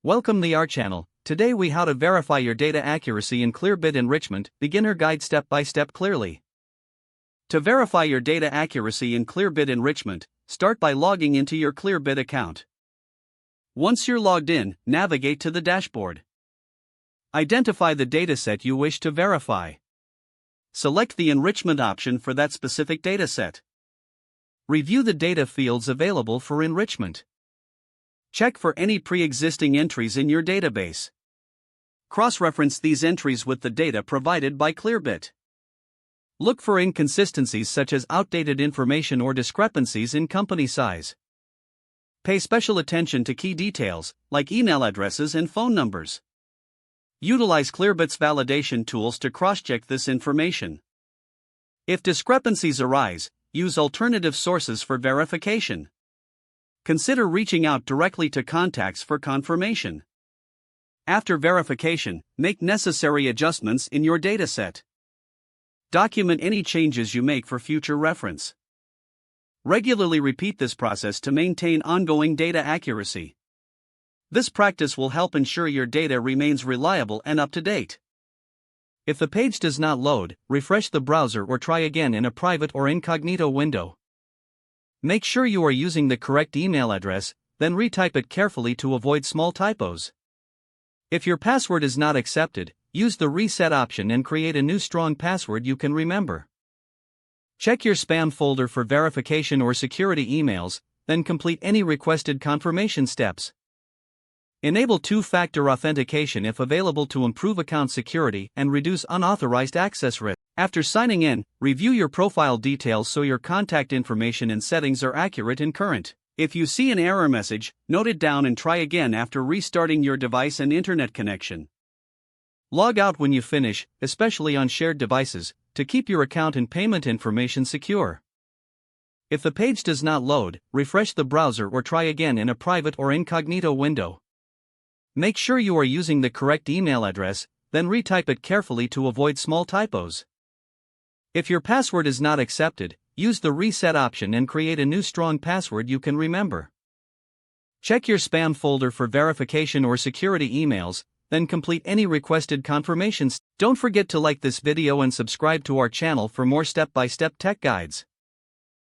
Welcome to our channel. Today we how to verify your data accuracy in Clearbit Enrichment, beginner guide step by step clearly. To verify your data accuracy in Clearbit Enrichment, start by logging into your Clearbit account. Once you're logged in, navigate to the dashboard. Identify the dataset you wish to verify. Select the enrichment option for that specific dataset. Review the data fields available for enrichment. Check for any pre-existing entries in your database. Cross-reference these entries with the data provided by Clearbit. Look for inconsistencies such as outdated information or discrepancies in company size. Pay special attention to key details, like email addresses and phone numbers. Utilize Clearbit's validation tools to cross-check this information. If discrepancies arise, use alternative sources for verification. Consider reaching out directly to contacts for confirmation. After verification, make necessary adjustments in your dataset. Document any changes you make for future reference. Regularly repeat this process to maintain ongoing data accuracy. This practice will help ensure your data remains reliable and up to date. If the page does not load, refresh the browser or try again in a private or incognito window. Make sure you are using the correct email address, then retype it carefully to avoid small typos. If your password is not accepted, use the reset option and create a new strong password you can remember. Check your spam folder for verification or security emails, then complete any requested confirmation steps. Enable two-factor authentication if available to improve account security and reduce unauthorized access risk. After signing in, review your profile details so your contact information and settings are accurate and current. If you see an error message, note it down and try again after restarting your device and internet connection. Log out when you finish, especially on shared devices, to keep your account and payment information secure. If the page does not load, refresh the browser or try again in a private or incognito window. Make sure you are using the correct email address, then retype it carefully to avoid small typos. If your password is not accepted, use the reset option and create a new strong password you can remember. Check your spam folder for verification or security emails, then complete any requested confirmations. Don't forget to like this video and subscribe to our channel for more step-by-step tech guides.